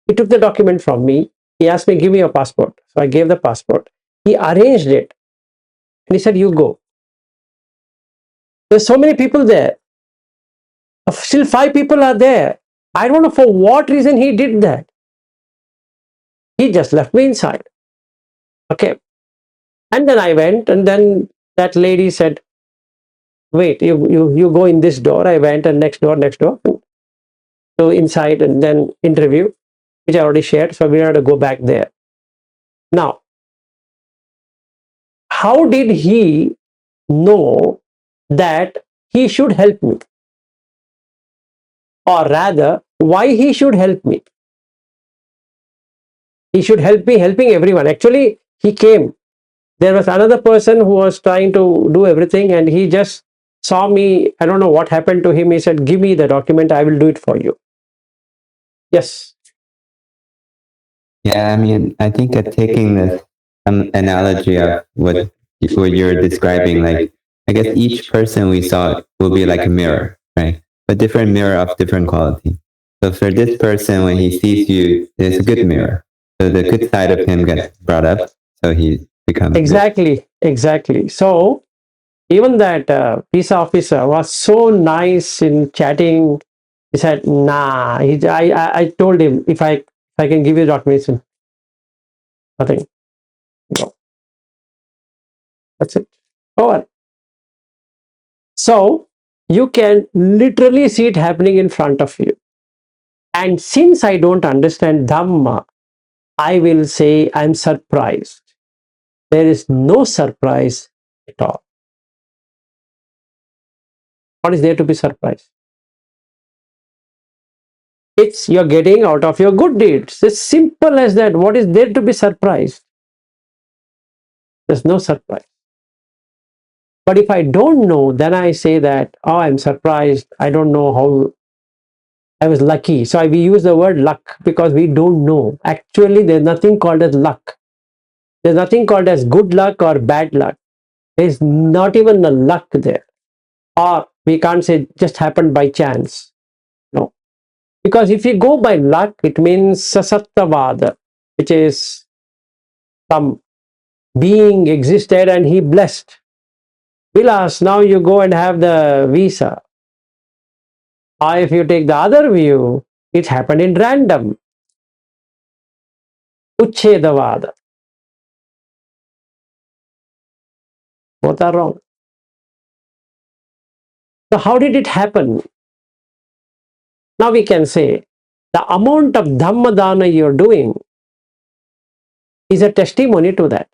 He took the document from me. He asked me, give me your passport. So I gave the passport. He arranged it and he said, you go. There's so many people there. Still 5 people are there. I don't know for what reason he did that. He just left me inside. Okay. And then I went and then that lady said, wait, you go in this door. I went and next door. So inside and then interview, which I already shared. So we had to go back there. Now, how did he know that he should help me? Or rather, why he should help me? He should help me helping everyone. Actually, he came. There was another person who was trying to do everything and he just saw me. I don't know what happened to him. He said, give me the document. I will do it for you. Yes. Yeah, I mean, I think that taking this analogy of what you're describing, like, I guess each person we saw will be like a mirror, right? A different mirror of different quality. So for this person, when he sees you, there's a good mirror. So the good side of him gets brought up. So he becomes Exactly. So even that visa officer was so nice in chatting. He said, nah. I told him, if I can give you documentation, nothing. No. That's it. Over. So you can literally see it happening in front of you. And since I don't understand Dhamma, I will say I'm surprised. There is no surprise at all. What is there to be surprised? It's you're getting out of your good deeds. It's simple as that. What is there to be surprised? There's no surprise. But if I don't know, then I say that, oh, I'm surprised. I don't know how I was lucky. So we use the word luck because we don't know. Actually, there's nothing called as luck. There's nothing called as good luck or bad luck. There's not even a luck there. Or we can't say just happened by chance. No. Because if you go by luck, it means sasattavada, which is some being existed and he blessed. Vilas, now you go and have the visa. Or if you take the other view, it happened in random. Uchchedavada. Both are wrong. So how did it happen? Now we can say the amount of Dhammadana you're doing is a testimony to that.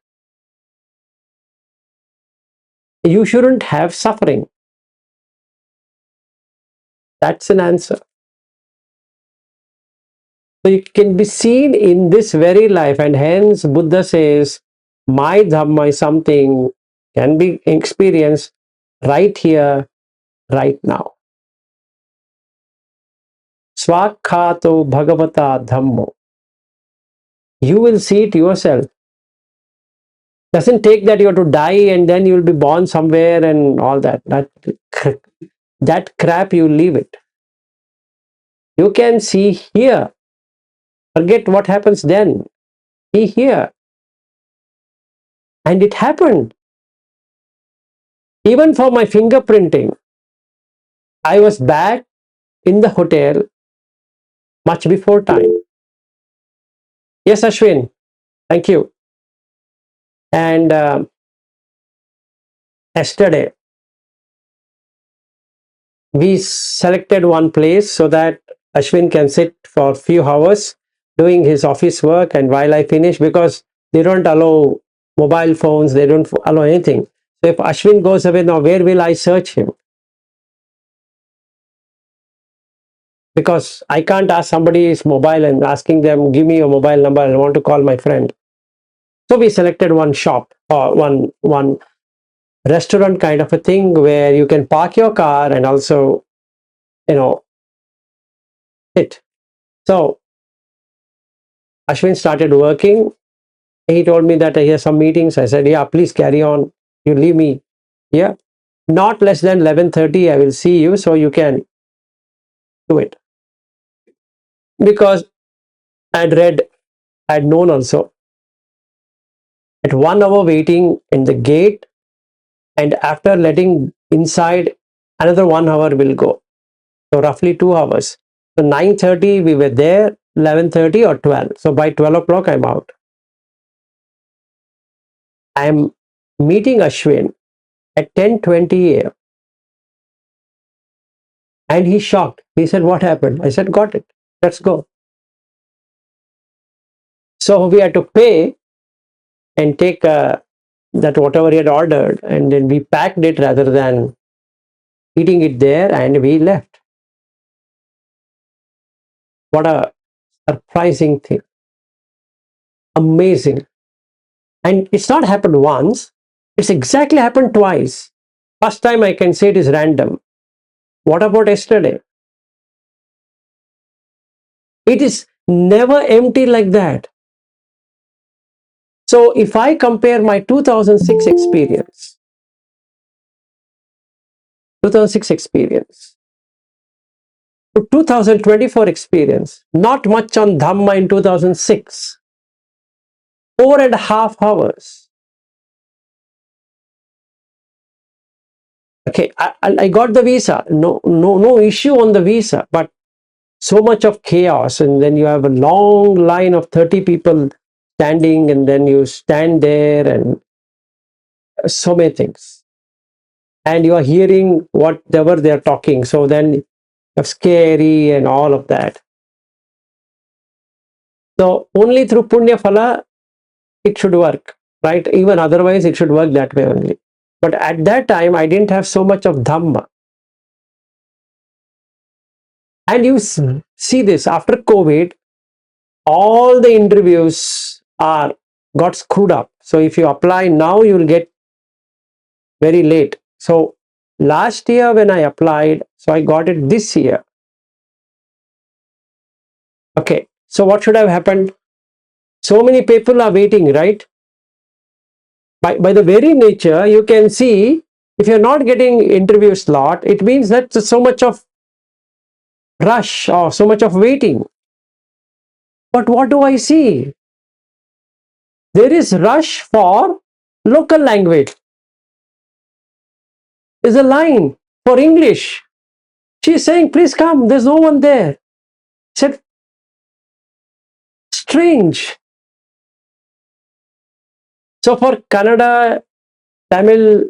You shouldn't have suffering. That's an answer. So it can be seen in this very life, and hence Buddha says, my Dhamma is something can be experienced right here, right now. Swakhato Bhagavata Dhammo. You will see it yourself. Doesn't take that you have to die and then you will be born somewhere and all that. That crap, you leave it. You can see here. Forget what happens then. See here. And it happened. Even for my fingerprinting, I was back in the hotel much before time. Yes, Ashwin. Thank you. And yesterday, we selected one place so that Ashwin can sit for a few hours doing his office work, and while I finish, because they don't allow mobile phones, they don't allow anything. So if Ashwin goes away now, where will I search him? Because I can't ask somebody's mobile and asking them, give me your mobile number, I want to call my friend. So we selected one shop or one restaurant kind of a thing where you can park your car and also, sit. So Ashwin started working. He told me that he has some meetings. I said, yeah, please carry on. You leave me here. Not less than 11:30, I will see you so you can do it. Because I'd known also. At 1 hour waiting in the gate, and after letting inside, another 1 hour will go. So roughly 2 hours. So 9:30 we were there, 11:30 or 12. So by 12 o'clock I'm out. I'm meeting Ashwin at 10:20 a.m. And he's shocked. He said, what happened? I said, got it. Let's go. So we had to pay and take that whatever he had ordered, and then we packed it rather than eating it there, and we left. What a surprising thing. Amazing. And it's not happened once. It's exactly happened twice. First time I can say it is random. What about yesterday? It is never empty like that. So if I compare my 2006 experience to 2024 experience, not much on Dhamma in 2006, 4.5 hours. Okay, I got the visa, no issue on the visa, but so much of chaos, and then you have a long line of 30 people standing, and then you stand there, and so many things, and you are hearing whatever they are talking, so then you're scary and all of that. So only through Punya Phala it should work, right? Even otherwise it should work that way only. But at that time I didn't have so much of Dhamma. And you see this after COVID, all the interviews got screwed up. So if you apply now, you will get very late. So last year when I applied, so I got it this year. Okay, so what should have happened? So many people are waiting, right? By the very nature, you can see if you're not getting interview slot, it means that so much of rush or so much of waiting. But what do I see? There is rush for local language. There's a line for English. She's saying, please come, there's no one there. I said, strange. So for Kannada, Tamil,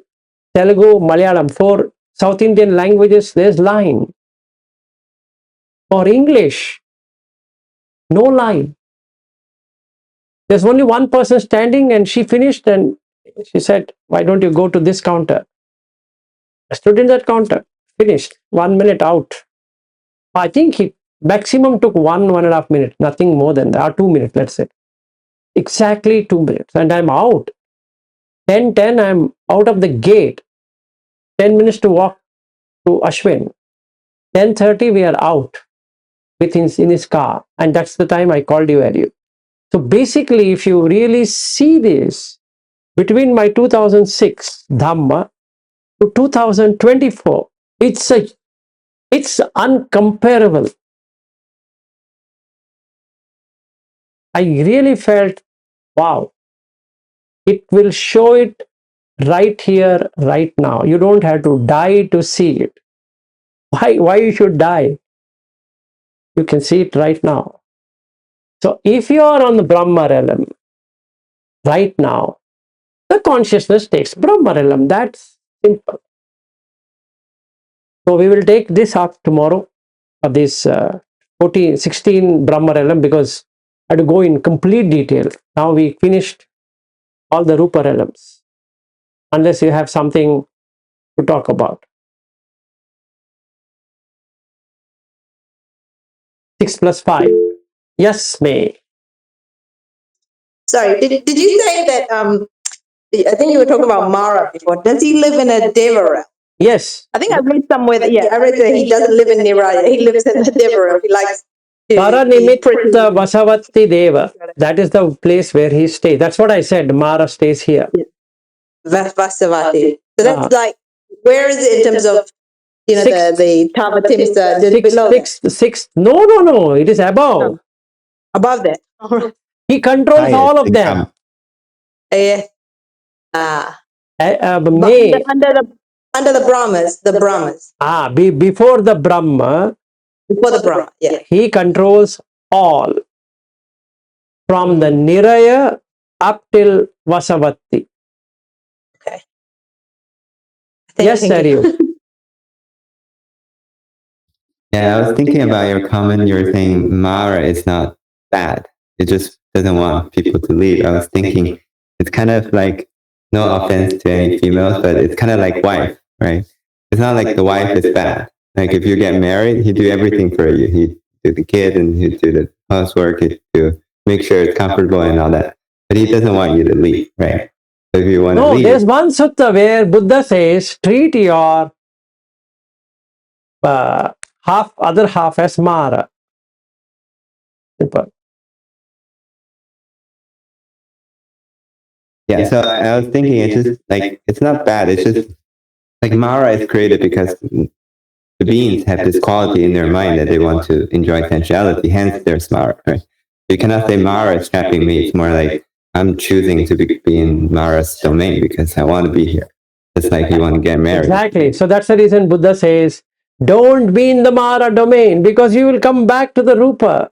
Telugu, Malayalam, for South Indian languages, there's line. For English, no line. There's only one person standing, and she finished, and she said, why don't you go to this counter? I stood in that counter, finished, 1 minute out. I think he maximum took 1.5 minutes, nothing more than that, or 2 minutes, let's say. Exactly 2 minutes, and I'm out. 10:10, I'm out of the gate. 10 minutes to walk to Ashwin. 10:30, we are out in his car, and that's the time I called you earlier. So basically, if you really see this, between my 2006 Dhamma to 2024, it's uncomparable. I really felt, wow, it will show it right here, right now. You don't have to die to see it. Why you should die? You can see it right now. So if you are on the Brahma realm right now, the consciousness takes Brahma realm. That's simple. So we will take this up tomorrow, of this 16 Brahma realm, because I had to go in complete detail. Now we finished all the Rupa realms, unless you have something to talk about. 6 plus 5. Yes, May. Sorry, did you say that? I think you were talking about Mara before. Does he live in a Devara? Yes. I think I read somewhere that I read that he doesn't live in Niraya. He lives in the Devara. He likes to be pretty. Paranimitta Vasavatti Deva. That is the place where he stays. That's what I said. Mara stays here. Vasavati. So that's like, where is it in terms of the Tavatimsa? Below that? Sixth. No. It is above. Above that. He controls Highest all of in them. Yeah. May. Under the Brahmas, Before the Brahma, before the Brahma, yeah. he controls all. From the Niraya up till Vasavatti. Okay. Yes, Saryu. Yeah, I was thinking about your comment. You were saying Mara is not bad. It just doesn't want people to leave. I was thinking it's kind of like, no offense to any females, but it's kind of like wife, right? It's not like the wife is bad. Like if you get married, he do everything for you. He do the kid and he do the housework. He do make sure it's comfortable and all that. But he doesn't want you to leave, right? So if you want to No, leave, there's one sutta where Buddha says, treat your other half as Mara. Simple. yeah. So I was thinking it's just like it's not bad. It's just like Mara is created because the beings have this quality in their mind that they want to enjoy sensuality. Hence, there's Mara. Right? You cannot say Mara is trapping me. It's more like I'm choosing to be in Mara's domain because I want to be here. It's like you want to get married. Exactly. So that's the reason Buddha says, don't be in the Mara domain, because you will come back to the Rupa.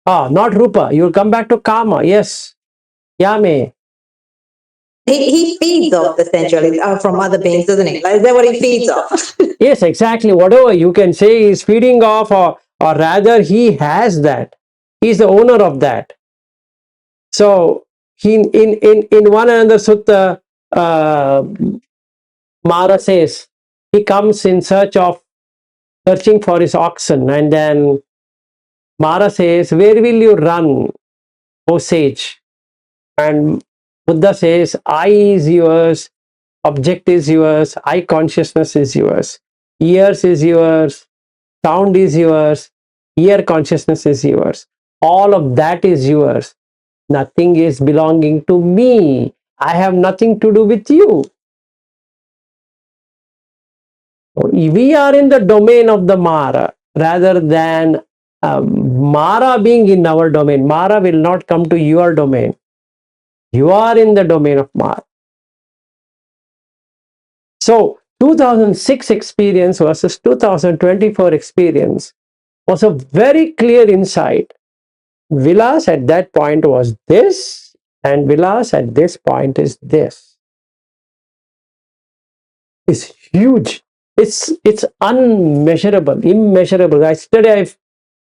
Not Rupa. You will come back to Kama. Yes. Yame. He feeds off the sensuality from other beings, doesn't he? Like, is that what he feeds off? Yes, exactly. Whatever you can say is feeding off, or rather he has that. He's the owner of that. So he in one another sutta, Mara says he comes in searching for his oxen, and then Mara says, where will you run, O sage? And Buddha says, eye is yours, object is yours, eye consciousness is yours, ears is yours, sound is yours, ear consciousness is yours. All of that is yours. Nothing is belonging to me. I have nothing to do with you. We are in the domain of the Mara rather than Mara being in our domain. Mara will not come to your domain. You are in the domain of Mara. So 2006 experience versus 2024 experience was a very clear insight. Vilas at that point was this, and Vilas at this point is this. It's huge. It's unmeasurable, immeasurable. Yesterday I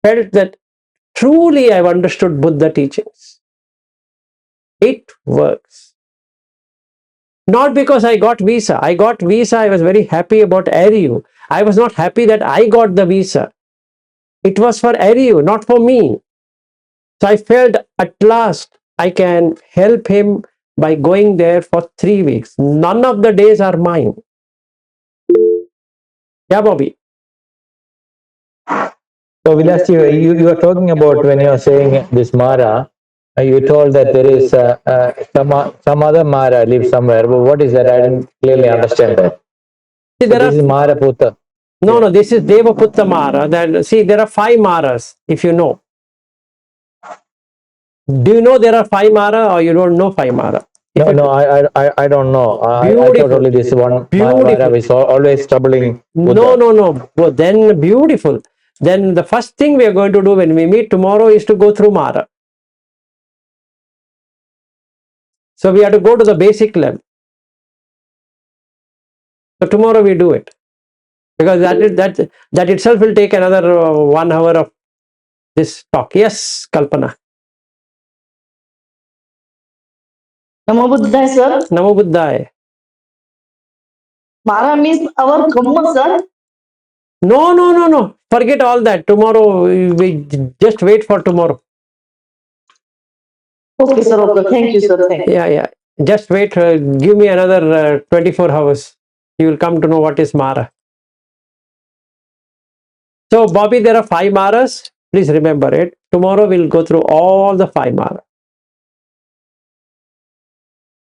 felt that truly I've understood Buddha teachings. It works. Not because I got visa. I got visa. I was very happy about AirU. I was not happy that I got the visa. It was for Ariu, not for me. So I felt at last I can help him by going there for 3 weeks. None of the days are mine. Yeah, Bobby. So Vilas, you are talking about when you are saying this Mara, you told that there is some other Mara lives somewhere. But what is that? I didn't clearly understand that. See, So there this is are Mara Putta. no, this is Devaputta Mara. That see, there are 5 Maras, if you know. Do you know there are 5 Mara, or you don't know 5 Mara? If No, you- no, I don't know. I thought Beautiful. only this one Mara Beautiful. is always troubling No, Buddha. no. Well, then beautiful. Then the first thing we are going to do when we meet tomorrow is to go through Mara. So we have to go to the basic level. So tomorrow we do it, because that itself will take another 1 hour of this talk. Yes, Kalpana. Namo Buddhaya, sir. Namo Buddhaya. Mara means our Kamma, sir. No. Forget all that. Tomorrow we just wait for tomorrow. Okay, sir. Okay. Thank you, sir. Thank you. Yeah. Just wait. Give me another 24 hours. You will come to know what is Mara. So, Bobby, there are 5 Maras. Please remember it. Tomorrow we'll go through all the 5 Maras.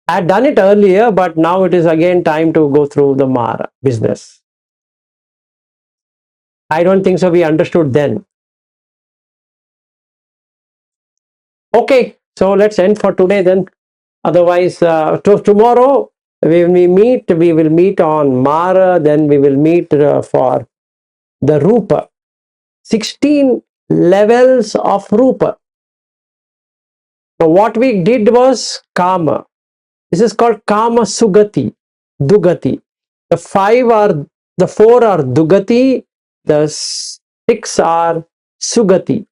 I had done it earlier, but now it is again time to go through the Mara business. I don't think so we understood then. Okay, so let's end for today then. Otherwise, tomorrow when we meet, we will meet on Mara, then we will meet for the Rupa. 16 levels of Rupa. So what we did was Kama. This is called Kama Sugati, Dugati. The 4 are Dugati, the 6 are Sugati.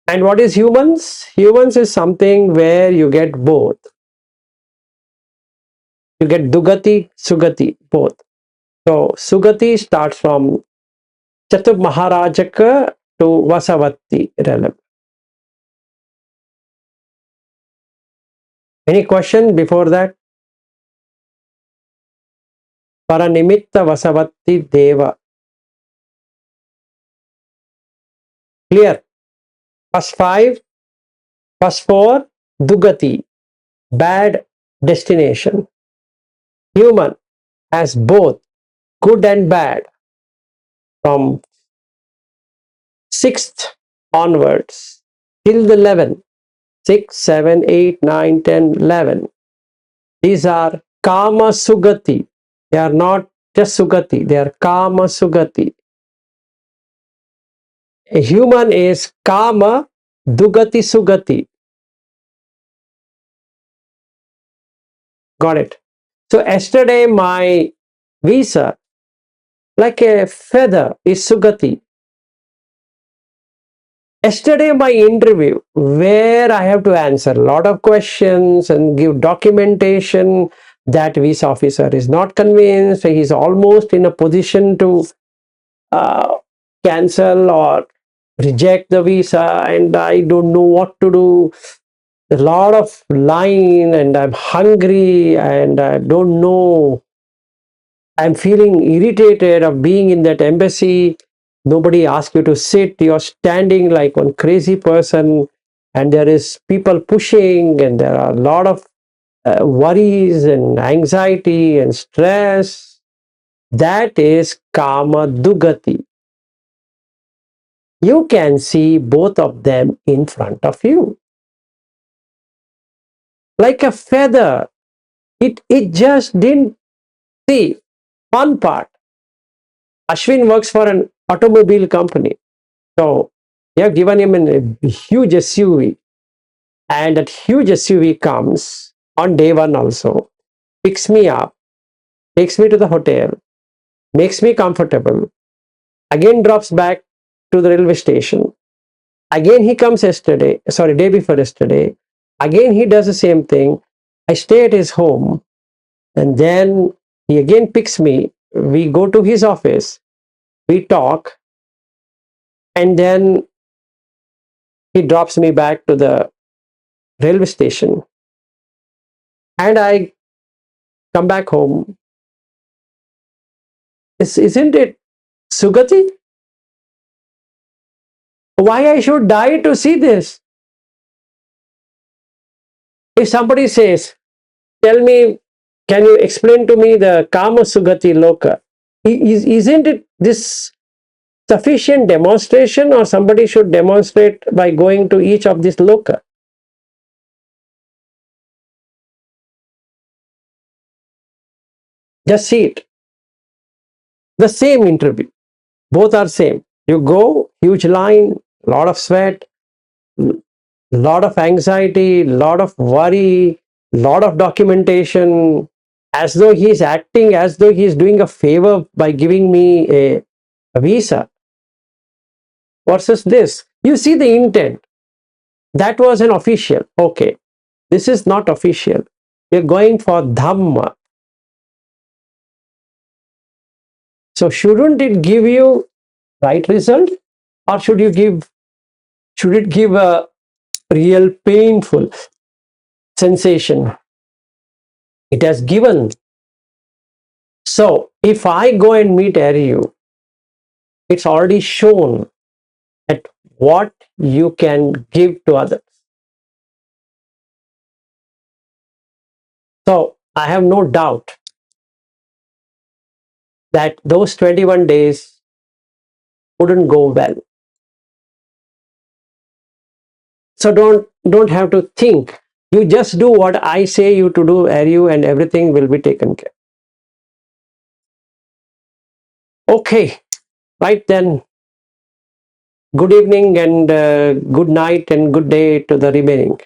And what is humans? Humans is something where you get both. You get Dugati, Sugati, both. So Sugati starts from Chatur Maharajaka to Vasavati realm. Any question before that? Paranimitta Vasavati Deva. Clear? First 5, first 4, Dugati, bad destination. Human has both good and bad. From 6th onwards till the 11th, 6, 7, 8, 9, 10, 11. These are Kama Sugati. They are not just Sugati, they are Kama Sugati. A human is Kama Dugati Sugati. Got it? So yesterday my visa, like a feather, is Sugati. Yesterday my interview, where I have to answer a lot of questions and give documentation, that visa officer is not convinced. He is almost in a position to cancel or reject the visa, and I don't know what to do. A lot of line, and I'm hungry, and I don't know. I'm feeling irritated of being in that embassy. Nobody asks you to sit. You're standing like one crazy person, and there is people pushing, and there are a lot of worries and anxiety and stress. That is Kama Dugati. You can see both of them in front of you. Like a feather. It just didn't see. Fun part. Ashwin works for an automobile company. So they have given him a huge SUV. And that huge SUV comes on day 1 also, picks me up, takes me to the hotel, makes me comfortable, again drops back to the railway station. Again, he comes day before yesterday. Again, he does the same thing. I stay at his home, and then he again picks me. We go to his office, we talk, and then he drops me back to the railway station. And I come back home. Isn't it Sugati? Why I should die to see this? If somebody says, tell me, can you explain to me the Kama Sugati Loka? Isn't it this sufficient demonstration, or somebody should demonstrate by going to each of these Loka? Just see it. The same interview. Both are same. You go, huge line, lot of sweat, lot of anxiety, lot of worry, lot of documentation, as though he is acting as though he is doing a favor by giving me a visa. Versus this, you see the intent. That was an official. Okay, this is not official. You're going for Dhamma. So shouldn't it give you right result, or should it give a real painful sensation? It has given. So if I go and meet Ariyu, it's already shown at what you can give to others. So I have no doubt that those 21 days wouldn't go well. So don't have to think. You just do what I say you to do, Ariyu, and everything will be taken care. Okay, right then. Good evening and good night and good day to the remaining.